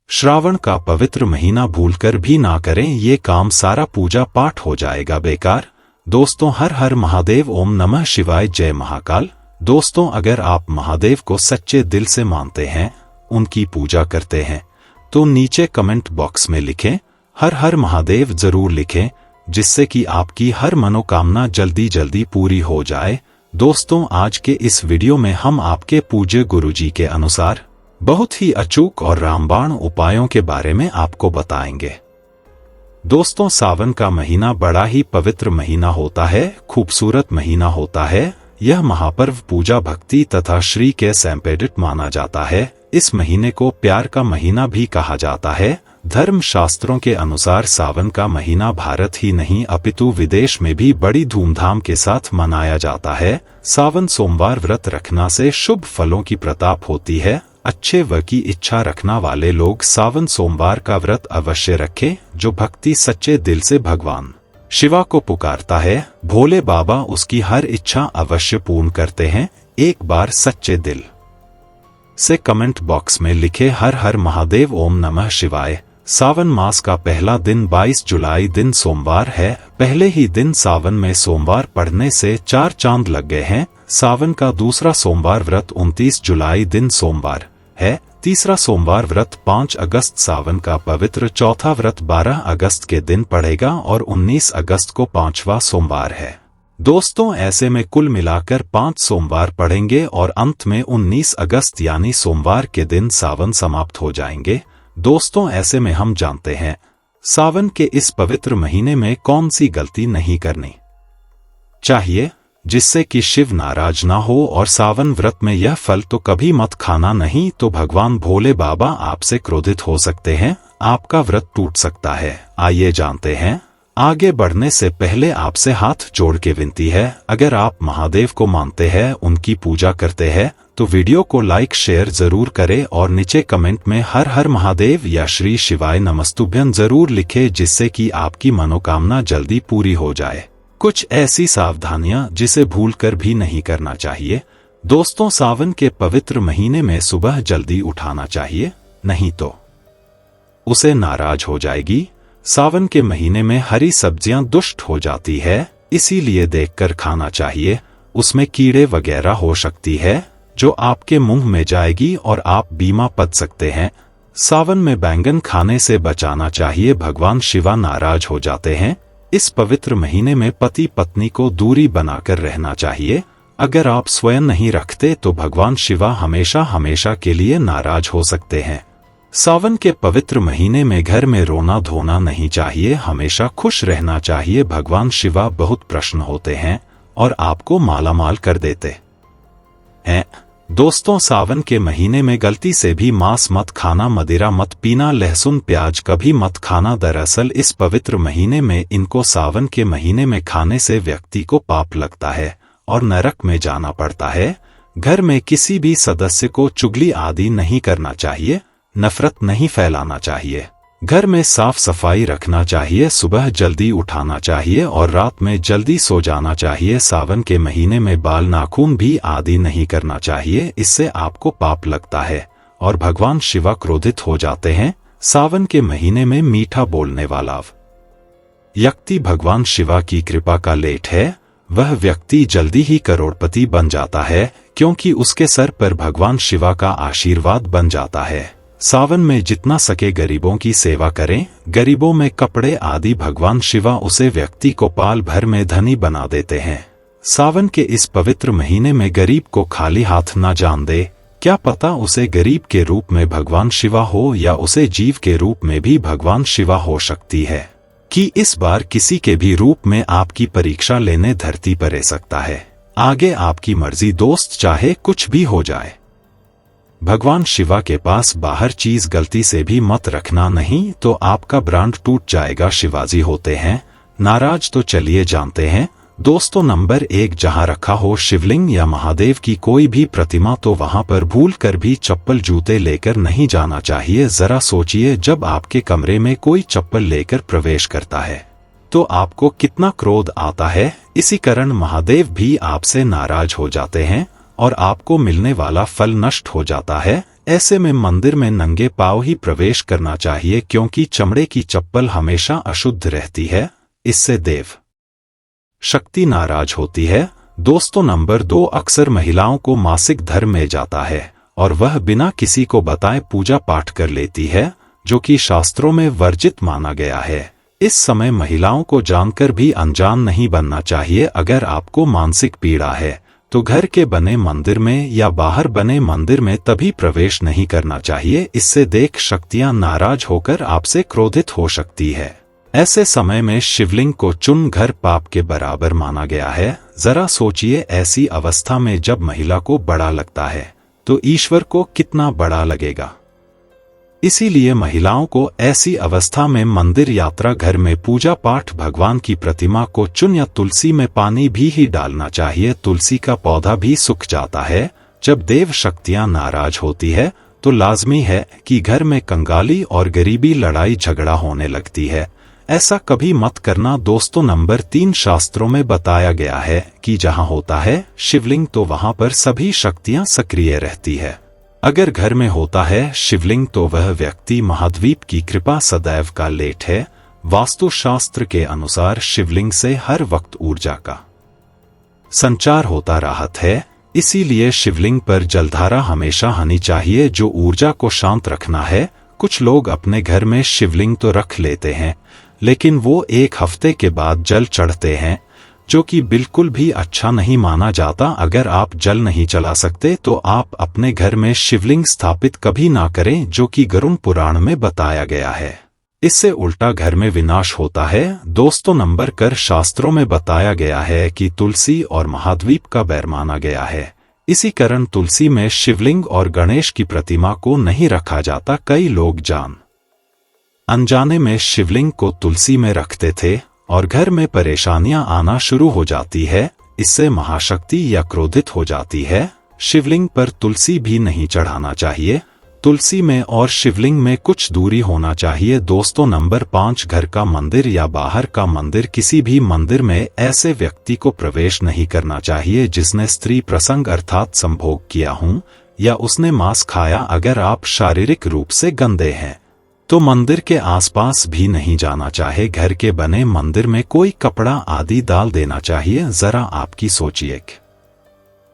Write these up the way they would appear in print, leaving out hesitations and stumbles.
श्रावण का पवित्र महीना भूलकर भी ना करें ये काम, सारा पूजा पाठ हो जाएगा बेकार। दोस्तों, हर हर महादेव, ओम नमः शिवाय, जय महाकाल। दोस्तों, अगर आप महादेव को सच्चे दिल से मानते हैं, उनकी पूजा करते हैं, तो नीचे कमेंट बॉक्स में लिखें हर हर महादेव जरूर लिखें, जिससे कि आपकी हर मनोकामना जल्दी जल्दी पूरी हो जाए। दोस्तों, आज के इस वीडियो में हम आपके पूज्य गुरुजी के अनुसार बहुत ही अचूक और रामबाण उपायों के बारे में आपको बताएंगे। दोस्तों, सावन का महीना बड़ा ही पवित्र महीना होता है, खूबसूरत महीना होता है। यह महापर्व पूजा, भक्ति तथा श्री के संपेडित माना जाता है। इस महीने को प्यार का महीना भी कहा जाता है। धर्म शास्त्रों के अनुसार सावन का महीना भारत ही नहीं अपितु विदेश में भी बड़ी धूमधाम के साथ मनाया जाता है। सावन सोमवार व्रत रखना से शुभ फलों की प्रताप होती है। अच्छे व की इच्छा रखना वाले लोग सावन सोमवार का व्रत अवश्य रखें। जो भक्ति सच्चे दिल से भगवान शिवा को पुकारता है, भोले बाबा उसकी हर इच्छा अवश्य पूर्ण करते हैं। एक बार सच्चे दिल से कमेंट बॉक्स में लिखे हर हर महादेव, ओम नमः शिवाय। सावन मास का पहला दिन 22 जुलाई दिन सोमवार है। पहले ही दिन सावन में सोमवार पड़ने से 4 चांद लग गए हैं। सावन का दूसरा सोमवार व्रत 29 जुलाई दिन सोमवार है। तीसरा सोमवार व्रत 5 अगस्त, सावन का पवित्र चौथा व्रत 12 अगस्त के दिन पड़ेगा और 19 अगस्त को 5वां सोमवार है। दोस्तों, ऐसे में कुल मिलाकर 5 सोमवार पड़ेंगे और अंत में 19 अगस्त यानी सोमवार के दिन सावन समाप्त हो जाएंगे। दोस्तों, ऐसे में हम जानते हैं सावन के इस पवित्र महीने में कौन सी गलती नहीं करनी चाहिए, जिससे कि शिव नाराज ना हो। और सावन व्रत में यह फल तो कभी मत खाना, नहीं तो भगवान भोले बाबा आपसे क्रोधित हो सकते हैं, आपका व्रत टूट सकता है। आइए जानते हैं। आगे बढ़ने से पहले आपसे हाथ जोड़ के विनती है, अगर आप महादेव को मानते हैं, उनकी पूजा करते हैं, तो वीडियो को लाइक शेयर जरूर करें और नीचे कमेंट में हर हर महादेव या श्री शिवाय नमस्तुभ्यं जरूर लिखें, जिससे कि आपकी मनोकामना जल्दी पूरी हो जाए। कुछ ऐसी सावधानियां जिसे भूलकर भी नहीं करना चाहिए। दोस्तों, सावन के पवित्र महीने में सुबह जल्दी उठाना चाहिए, नहीं तो उसे नाराज हो जाएगी। सावन के महीने में हरी सब्जियां दुष्ट हो जाती है, इसीलिए देखकर खाना चाहिए। उसमें कीड़े वगैरह हो सकती है जो आपके मुंह में जाएगी और आप बीमार पड़ सकते हैं। सावन में बैंगन खाने से बचाना चाहिए, भगवान शिवा नाराज हो जाते हैं। इस पवित्र महीने में पति पत्नी को दूरी बनाकर रहना चाहिए। अगर आप स्वयं नहीं रखते तो भगवान शिवा हमेशा हमेशा के लिए नाराज हो सकते हैं। सावन के पवित्र महीने में घर में रोना धोना नहीं चाहिए, हमेशा खुश रहना चाहिए। भगवान शिवा बहुत प्रसन्न होते हैं और आपको मालामाल कर देते हैं। दोस्तों, सावन के महीने में गलती से भी मांस मत खाना, मदिरा मत पीना, लहसुन प्याज कभी मत खाना। दरअसल इस पवित्र महीने में इनको सावन के महीने में खाने से व्यक्ति को पाप लगता है और नरक में जाना पड़ता है। घर में किसी भी सदस्य को चुगली आदि नहीं करना चाहिए, नफरत नहीं फैलाना चाहिए। घर में साफ सफाई रखना चाहिए, सुबह जल्दी उठाना चाहिए और रात में जल्दी सो जाना चाहिए। सावन के महीने में बाल नाखून भी आदि नहीं करना चाहिए, इससे आपको पाप लगता है और भगवान शिवा क्रोधित हो जाते हैं। सावन के महीने में मीठा बोलने वाला व्यक्ति भगवान शिवा की कृपा का लेट है, वह व्यक्ति जल्दी ही करोड़पति बन जाता है, क्योंकि उसके सर पर भगवान शिवा का आशीर्वाद बन जाता है। सावन में जितना सके गरीबों की सेवा करें, गरीबों में कपड़े आदि भगवान शिवा उसे व्यक्ति को पाल भर में धनी बना देते हैं। सावन के इस पवित्र महीने में गरीब को खाली हाथ न जान दे, क्या पता उसे गरीब के रूप में भगवान शिवा हो या उसे जीव के रूप में भी भगवान शिवा हो सकती है, कि इस बार किसी के भी रूप में आपकी परीक्षा लेने धरती पर रह सकता है। आगे आपकी मर्जी दोस्त, चाहे कुछ भी हो जाए। भगवान शिवा के पास बाहर चीज गलती से भी मत रखना, नहीं तो आपका ब्रांड टूट जाएगा। शिवाजी होते हैं नाराज, तो चलिए जानते हैं। दोस्तों, नंबर 1, जहां रखा हो शिवलिंग या महादेव की कोई भी प्रतिमा, तो वहां पर भूल कर भी चप्पल जूते लेकर नहीं जाना चाहिए। जरा सोचिए, जब आपके कमरे में कोई चप्पल लेकर प्रवेश करता है तो आपको कितना क्रोध आता है। इसी कारण महादेव भी आपसे नाराज हो जाते हैं और आपको मिलने वाला फल नष्ट हो जाता है। ऐसे में मंदिर में नंगे पांव ही प्रवेश करना चाहिए, क्योंकि चमड़े की चप्पल हमेशा अशुद्ध रहती है, इससे देव शक्ति नाराज होती है। दोस्तों नंबर 2, अक्सर महिलाओं को मासिक धर्म में जाता है और वह बिना किसी को बताए पूजा पाठ कर लेती है, जो कि शास्त्रों में वर्जित माना गया है। इस समय महिलाओं को जानकर भी अनजान नहीं बनना चाहिए। अगर आपको मानसिक पीड़ा है तो घर के बने मंदिर में या बाहर बने मंदिर में तभी प्रवेश नहीं करना चाहिए, इससे देव शक्तियां नाराज होकर आपसे क्रोधित हो सकती है। ऐसे समय में शिवलिंग को चुन घर पाप के बराबर माना गया है। जरा सोचिए, ऐसी अवस्था में जब महिला को बड़ा लगता है तो ईश्वर को कितना बड़ा लगेगा। इसीलिए महिलाओं को ऐसी अवस्था में मंदिर, यात्रा, घर में पूजा पाठ, भगवान की प्रतिमा को चुन या तुलसी में पानी भी ही डालना चाहिए। तुलसी का पौधा भी सूख जाता है। जब देव शक्तियां नाराज होती है तो लाजमी है कि घर में कंगाली और गरीबी, लड़ाई झगड़ा होने लगती है। ऐसा कभी मत करना। दोस्तों नंबर 3, शास्त्रों में बताया गया है कि जहां होता है शिवलिंग तो वहां पर सभी शक्तियां सक्रिय रहती है। अगर घर में होता है शिवलिंग तो वह व्यक्ति महाद्वीप की कृपा सदैव का लेट है। वास्तुशास्त्र के अनुसार शिवलिंग से हर वक्त ऊर्जा का संचार होता रहत है, इसीलिए शिवलिंग पर जलधारा हमेशा होनी चाहिए, जो ऊर्जा को शांत रखना है। कुछ लोग अपने घर में शिवलिंग तो रख लेते हैं, लेकिन वो एक हफ्ते के बाद जल चढ़ते हैं, जो कि बिल्कुल भी अच्छा नहीं माना जाता। अगर आप जल नहीं चला सकते तो आप अपने घर में शिवलिंग स्थापित कभी ना करें, जो कि गरुड़ पुराण में बताया गया है। इससे उल्टा घर में विनाश होता है। दोस्तों नंबर कर, शास्त्रों में बताया गया है कि तुलसी और महाद्वीप का बैर माना गया है। इसी कारण तुलसी में शिवलिंग और गणेश की प्रतिमा को नहीं रखा जाता। कई लोग जान अनजाने में शिवलिंग को तुलसी में रखते थे और घर में परेशानियां आना शुरू हो जाती है। इससे महाशक्ति या क्रोधित हो जाती है। शिवलिंग पर तुलसी भी नहीं चढ़ाना चाहिए। तुलसी में और शिवलिंग में कुछ दूरी होना चाहिए। दोस्तों नंबर 5, घर का मंदिर या बाहर का मंदिर, किसी भी मंदिर में ऐसे व्यक्ति को प्रवेश नहीं करना चाहिए जिसने स्त्री प्रसंग अर्थात संभोग किया हो या उसने मांस खाया। अगर आप शारीरिक रूप से गंदे हैं तो मंदिर के आसपास भी नहीं जाना चाहिए। घर के बने मंदिर में कोई कपड़ा आदि डाल देना चाहिए। जरा आपकी सोचिए,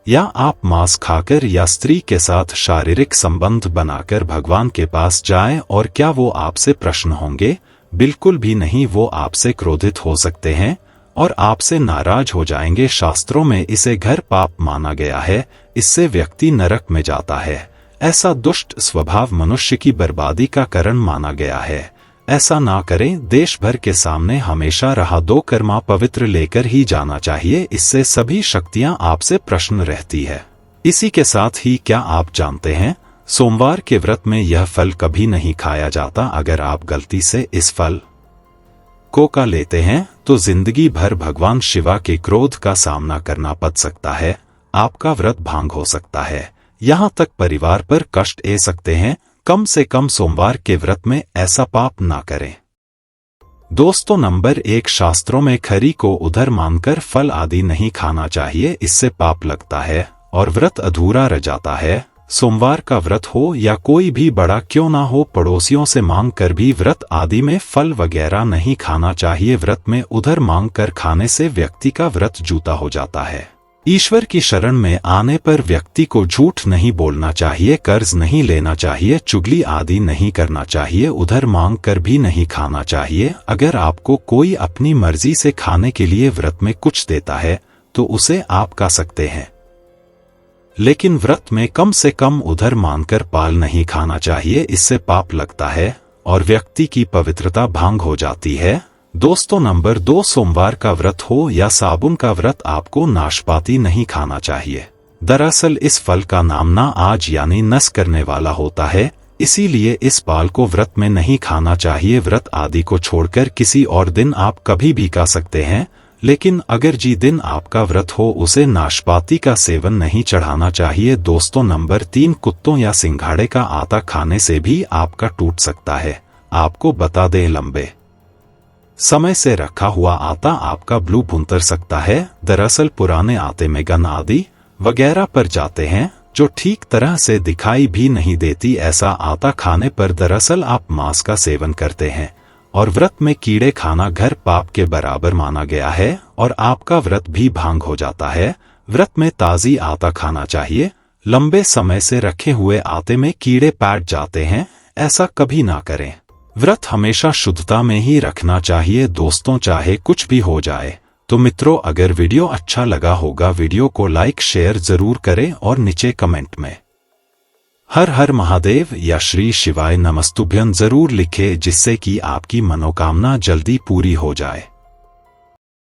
या आप मांस खाकर या स्त्री के साथ शारीरिक संबंध बनाकर भगवान के पास जाएं और क्या वो आपसे प्रसन्न होंगे? बिल्कुल भी नहीं। वो आपसे क्रोधित हो सकते हैं और आपसे नाराज हो जाएंगे। शास्त्रों में इसे घर पाप माना गया है। इससे व्यक्ति नरक में जाता है। ऐसा दुष्ट स्वभाव मनुष्य की बर्बादी का कारण माना गया है। ऐसा ना करें। देश भर के सामने हमेशा रहा 2 कर्मा पवित्र लेकर ही जाना चाहिए। इससे सभी शक्तियां आपसे प्रसन्न रहती है। इसी के साथ ही क्या आप जानते हैं, सोमवार के व्रत में यह फल कभी नहीं खाया जाता। अगर आप गलती से इस फल को खा लेते हैं तो जिंदगी भर भगवान शिवा के क्रोध का सामना करना पड़ सकता है। आपका व्रत भंग हो सकता है, यहाँ तक परिवार पर कष्ट आ सकते हैं। कम से कम सोमवार के व्रत में ऐसा पाप ना करें। दोस्तों नंबर 1, शास्त्रों में खरी को उधर मानकर फल आदि नहीं खाना चाहिए। इससे पाप लगता है और व्रत अधूरा रह जाता है। सोमवार का व्रत हो या कोई भी बड़ा क्यों ना हो, पड़ोसियों से मांग कर भी व्रत आदि में फल वगैरह नहीं खाना चाहिए। व्रत में उधर मांग कर खाने से व्यक्ति का व्रत जूता हो जाता है। ईश्वर की शरण में आने पर व्यक्ति को झूठ नहीं बोलना चाहिए, कर्ज नहीं लेना चाहिए, चुगली आदि नहीं करना चाहिए, उधर मांग कर भी नहीं खाना चाहिए। अगर आपको कोई अपनी मर्जी से खाने के लिए व्रत में कुछ देता है तो उसे आप खा सकते हैं, लेकिन व्रत में कम से कम उधर मानकर पाल नहीं खाना चाहिए। इससे पाप लगता है और व्यक्ति की पवित्रता भंग हो जाती है। दोस्तों नंबर 2, सोमवार का व्रत हो या साबुन का व्रत, आपको नाशपाती नहीं खाना चाहिए। दरअसल इस फल का नाम ना आज यानी नस करने वाला होता है, इसीलिए इस पाल को व्रत में नहीं खाना चाहिए। व्रत आदि को छोड़कर किसी और दिन आप कभी भी खा सकते हैं, लेकिन अगर जी दिन आपका व्रत हो उसे नाशपाती का सेवन नहीं चढ़ाना चाहिए। दोस्तों नंबर 3, कुत्तों या सिंघाड़े का आटा खाने से भी आपका टूट सकता है। आपको बता दें, लंबे समय से रखा हुआ आटा आपका ब्लू भुंतर सकता है। दरअसल पुराने आटे में गन आदि वगैरह पर जाते हैं जो ठीक तरह से दिखाई भी नहीं देती। ऐसा आता खाने पर दरअसल आप मांस का सेवन करते हैं और व्रत में कीड़े खाना घर पाप के बराबर माना गया है और आपका व्रत भी भंग हो जाता है। व्रत में ताज़ी आता खाना चाहिए। लंबे समय से रखे हुए आटे में कीड़े पैठ जाते हैं, ऐसा कभी ना करें। व्रत हमेशा शुद्धता में ही रखना चाहिए दोस्तों, चाहे कुछ भी हो जाए। तो मित्रों, अगर वीडियो अच्छा लगा होगा वीडियो को लाइक शेयर जरूर करें और नीचे कमेंट में हर हर महादेव या श्री शिवाय नमस्तुभ्यं जरूर लिखें, जिससे कि आपकी मनोकामना जल्दी पूरी हो जाए।